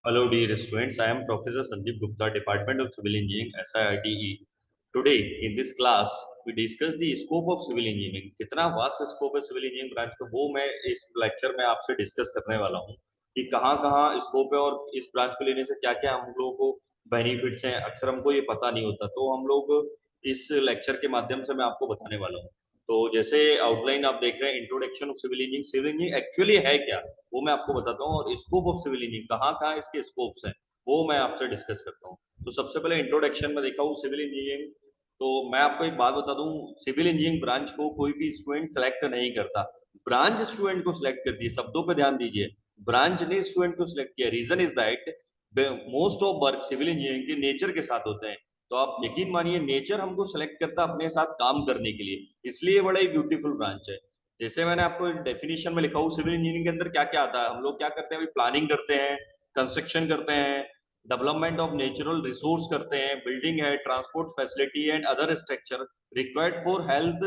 Hello, dear students. I am Professor Sandeep Gupta, Department of Civil Engineering, SIRTE. Today, in this class, we discuss the scope of civil engineering. कितना vast scope है civil engineering branch का, वो मैं इस lecture में आपसे discuss करने वाला हूँ कि कहाँ कहाँ स्कोप है और इस ब्रांच को लेने से क्या क्या हम लोगों को बेनिफिट्स हैं। अक्सर हमको ये पता नहीं होता, तो हम लोग इस लेक्चर के माध्यम से मैं आपको बताने वाला हूँ। तो जैसे आउटलाइन आप देख रहे हैं, introduction of civil engineering actually है क्या, वो मैं आपको बताता हूँ। और स्कोप ऑफ सिविल इंजीनियरिंग कहाँ कहाँ इसके स्कोप्स हैं, वो मैं आपसे डिस्कस करता हूँ। तो सबसे पहले इंट्रोडक्शन में देखा हूँ सिविल इंजीनियरिंग। तो मैं आपको एक बात बता दूं, सिविल इंजीनियरिंग ब्रांच को कोई भी स्टूडेंट सेलेक्ट नहीं करता, ब्रांच स्टूडेंट को सिलेक्ट करती है। शब्दों पे ध्यान दीजिए, ब्रांच ने स्टूडेंट को सिलेक्ट किया। Reason is that most of work civil engineering के नेचर के साथ होते हैं। तो आप यकीन मानिए, नेचर हमको सेलेक्ट करता अपने साथ काम करने के लिए, इसलिए बड़ा ही ब्यूटीफुल ब्रांच है। जैसे मैंने आपको डेफिनेशन में लिखा हूँ, सिविल इंजीनियरिंग के अंदर क्या क्या आता है। हम लोग क्या करते हैं, अभी प्लानिंग करते हैं, कंस्ट्रक्शन करते हैं, डेवलपमेंट ऑफ नेचुरल रिसोर्स करते हैं, बिल्डिंग है, transport facility and other structure required for health,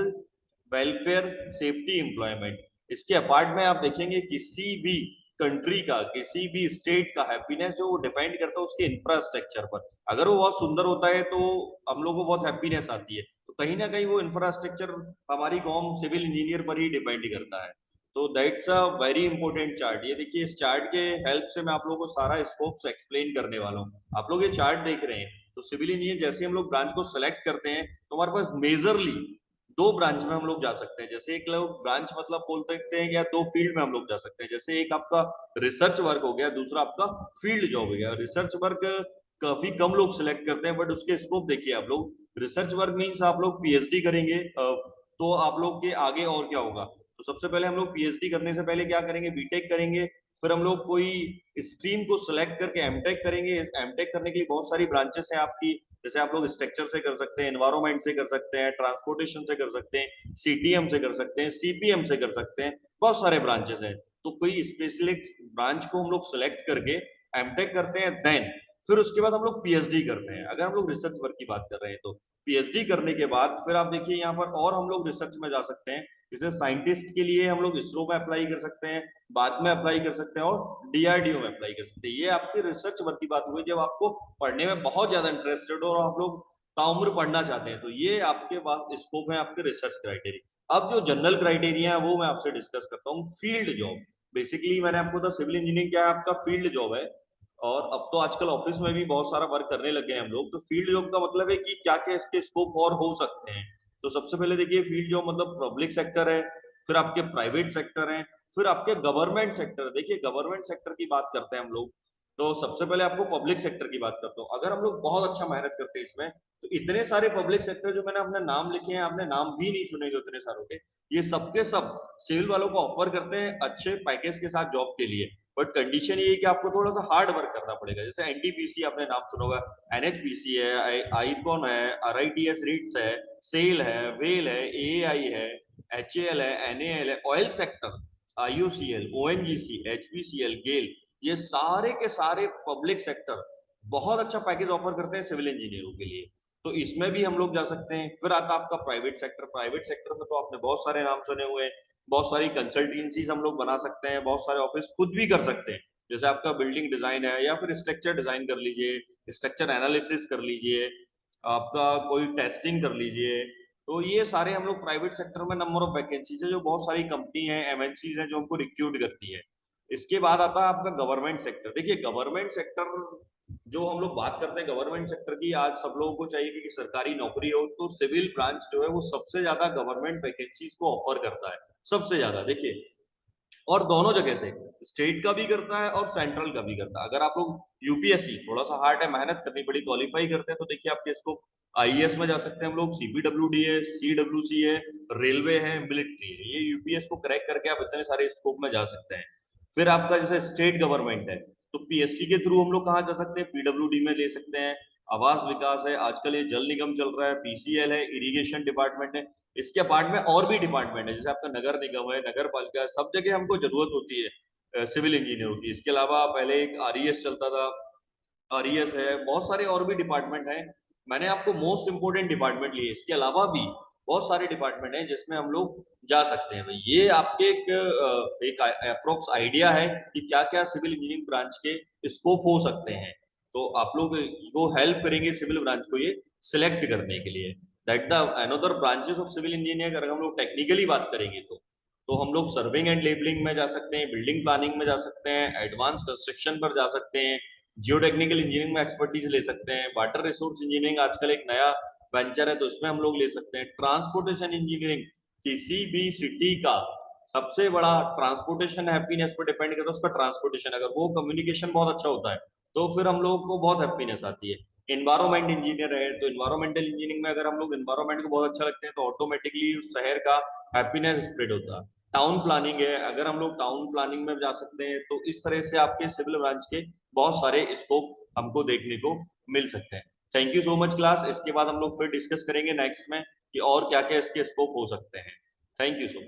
welfare, safety, employment. इसके अपार्ट में आप देखेंगे, किसी भी कंट्री का, किसी भी स्टेट का हैप्पीनेस जो डिपेंड करता है उसके इंफ्रास्ट्रक्चर पर। अगर वो बहुत सुंदर होता है तो हम लोग को बहुत हैप्पीनेस आती है। तो कहीं ना कहीं वो इंफ्रास्ट्रक्चर हमारी कॉम सिविल इंजीनियर पर ही डिपेंड करता है। तो that's a very important chart. ये देखिए, इस चार्ट के हेल्प से मैं आप लोगों को सारा स्कोप्स एक्सप्लेन करने वाला हूँ। आप लोग ये चार्ट देख रहे हैं, तो सिविल इंजीनियर जैसे हम लोग ब्रांच को सेलेक्ट करते हैं, तो हमारे पास मेजरली दो ब्रांच में हम लोग जा सकते हैं। जैसे एक लोग ब्रांच मतलब बोल सकते हैं, या दो फील्ड में हम लोग जा सकते हैं। जैसे एक आपका रिसर्च वर्क हो गया, दूसरा आपका फील्ड जॉब हो गया। रिसर्च वर्क काफी कम लोग सिलेक्ट करते हैं, बट उसके स्कोप देखिए आप लोग। रिसर्च वर्क मीन्स आप लोग पीएचडी करेंगे, तो आप लोग के आगे और क्या होगा। तो सबसे पहले हम लोग पीएचडी करने से पहले क्या करेंगे, बीटेक करेंगे। फिर हम लोग कोई स्ट्रीम को सिलेक्ट करके एमटेक करेंगे। एमटेक करने के लिए बहुत सारी ब्रांचेस हैं आपकी। जैसे आप लोग स्ट्रक्चर से कर सकते हैं, एनवायरमेंट से कर सकते हैं, ट्रांसपोर्टेशन से कर सकते हैं, सीटीएम से कर सकते हैं, सीपीएम से कर सकते हैं। बहुत सारे ब्रांचेस हैं। तो कोई स्पेशलिस्ट ब्रांच को हम लोग सिलेक्ट करके एमटेक करते हैं, देन फिर उसके बाद हम लोग पीएचडी करते हैं। अगर हम लोग रिसर्च वर्क की बात कर रहे हैं, तो पीएचडी करने के बाद फिर आप देखिए यहाँ पर और हम लोग रिसर्च में जा सकते हैं। जैसे साइंटिस्ट के लिए हम लोग इसरो में अप्लाई कर सकते हैं, बाद में अप्लाई कर सकते हैं, और डीआरडीओ में अप्लाई कर सकते हैं। ये आपकी रिसर्च वर्क की बात हुई, जब आपको पढ़ने में बहुत ज्यादा इंटरेस्टेड हो और आप लोग ताउम्र पढ़ना चाहते हैं, तो ये आपके पास स्कोप है आपके रिसर्च क्राइटेरिया। अब जो जनरल क्राइटेरिया है वो मैं आपसे डिस्कस करता हूँ। फील्ड जॉब, बेसिकली मैंने आपको बताया सिविल इंजीनियरिंग क्या है, आपका फील्ड जॉब है। और अब तो आजकल ऑफिस में भी बहुत सारा वर्क करने लगे हैं हम लोग। तो फील्ड जॉब का मतलब है कि क्या क्या इसके स्कोप और हो सकते हैं। तो सबसे पहले देखिए, फील्ड जॉब मतलब पब्लिक सेक्टर है, फिर आपके प्राइवेट सेक्टर है, फिर आपके गवर्नमेंट सेक्टर। देखिए, गवर्नमेंट सेक्टर की बात करते हैं हम लोग, तो सबसे पहले आपको पब्लिक सेक्टर की बात करता हूँ। अगर हम लोग बहुत अच्छा मेहनत करते हैं इसमें, तो इतने सारे पब्लिक सेक्टर जो मैंने अपने नाम लिखे हैं, आपने नाम भी नहीं सुनेंगे उतने सारों के। ये सबके सब सिविल वालों को ऑफर करते हैं अच्छे पैकेज के साथ जॉब के लिए। बट कंडीशन ये है कि आपको थोड़ा सा हार्ड वर्क करना पड़ेगा। जैसे एनटीपीसी आपने नाम सुना होगा, एनएचपीसी है, आईकॉन है, आरआईटीएस रीट्स है, सेल है, वेल है, एआई है, एचएएल है, एनएएल है, oil sector, IUCL, ONGC, HPCL, गेल, ये सारे के सारे पब्लिक सेक्टर बहुत अच्छा पैकेज ऑफर करते हैं सिविल इंजीनियरों के लिए। तो इसमें भी हम लोग जा सकते हैं। फिर आता आपका प्राइवेट सेक्टर। प्राइवेट सेक्टर में तो आपने बहुत सारे नाम सुने हुए हैं। बहुत सारी कंसल्टेंसीज हम लोग बना सकते हैं, बहुत सारे ऑफिस खुद भी कर सकते हैं। जैसे आपका बिल्डिंग डिजाइन है, या फिर स्ट्रक्चर डिजाइन कर लीजिए, स्ट्रक्चर एनालिसिस कर लीजिए, आपका कोई टेस्टिंग कर लीजिए। तो ये सारे हम लोग प्राइवेट सेक्टर में नंबर ऑफ वैकेंसीज है, जो बहुत सारी कंपनी है, एमएनसीज है, जो हमको रिक्रूट करती है। इसके बाद आता है आपका गवर्नमेंट सेक्टर। देखिए, गवर्नमेंट सेक्टर जो हम लोग बात करते हैं गवर्नमेंट सेक्टर की, आज सब लोगों को चाहिए कि सरकारी नौकरी हो। तो सिविल ब्रांच जो है वो सबसे ज्यादा गवर्नमेंट वैकेंसीज को ऑफर करता है, सबसे ज्यादा। देखिए, और दोनों जगह से, स्टेट का भी करता है और सेंट्रल का भी करता है। अगर आप लोग यूपीएससी थोड़ा सा हार्ड है, मेहनत करनी पड़ी, क्वालिफाई करते हैं, तो देखिए आपके इसको आईएएस में जा सकते हैं हम लोग, सीपीडब्ल्यूडी है, सीडब्ल्यूसी है, रेलवे है, मिलिट्री है। ये यूपीएस को क्रैक करके आप इतने सारे स्कोप में जा सकते हैं। फिर आपका जैसे स्टेट गवर्नमेंट है, तो पीएससी के थ्रू हम लोग कहाँ जा सकते हैं, पीडब्ल्यूडी में ले सकते हैं। आवास विकास है, आजकल ये जल निगम चल रहा है, पीसीएल है, इरिगेशन डिपार्टमेंट है। इसके पार्ट में और भी डिपार्टमेंट है, जैसे आपका नगर निगम है, नगर पालिका है। सब जगह हमको जरूरत होती है सिविल इंजीनियरों की। इसके अलावा पहले एक आरईएस चलता था, आरईएस है, बहुत सारे और भी डिपार्टमेंट हैं। मैंने आपको मोस्ट इंपोर्टेंट डिपार्टमेंट लिए, इसके अलावा भी बहुत सारे डिपार्टमेंट हैं जिसमें हम लोग जा सकते हैं। भाई ये आपके एक अप्रोक्स आइडिया है कि क्या-क्या सिविल इंजीनियरिंग ब्रांच के स्कोप हो सकते हैं। तो आप लोग वो हेल्प करेंगे सिविल ब्रांच को ये सिलेक्ट करने के लिए। That the another branches of civil engineering अगर हम लोग टेक्निकली बात करेंगे तो हम लोग सर्विंग एंड लेबलिंग में जा सकते हैं, बिल्डिंग प्लानिंग में जा सकते हैं, एडवांस कंस्ट्रक्शन पर जा सकते हैं, जियोटेक्निकल इंजीनियरिंग में एक्सपर्टीज ले सकते हैं, वाटर रिसोर्स इंजीनियरिंग आजकल एक नया वेंचर है तो इसमें हम लोग ले सकते हैं, ट्रांसपोर्टेशन इंजीनियरिंग किसी भी सिटी का सबसे बड़ा ट्रांसपोर्टेशन हैप्पीनेस पर डिपेंड करता है उसका ट्रांसपोर्टेशन। अगर वो कम्युनिकेशन बहुत अच्छा होता है तो फिर हम लोग को बहुत हैप्पीनेस आती है। एनवायरमेंट इंजीनियर है तो एनवायरमेंटल इंजीनियरिंग में अगर हम लोग एनवायरमेंट को बहुत अच्छा लगते हैं तो ऑटोमेटिकली उस शहर का हैप्पीनेस स्प्रेड होता है। टाउन प्लानिंग है, अगर हम लोग टाउन प्लानिंग में जा सकते हैं तो इस तरह से आपके सिविल ब्रांच के बहुत सारे स्कोप हमको देखने को मिल सकते हैं। Thank you so much class. इसके बाद हम लोग फिर डिस्कस करेंगे नेक्स्ट में कि और क्या क्या इसके स्कोप हो सकते हैं। Thank you so much.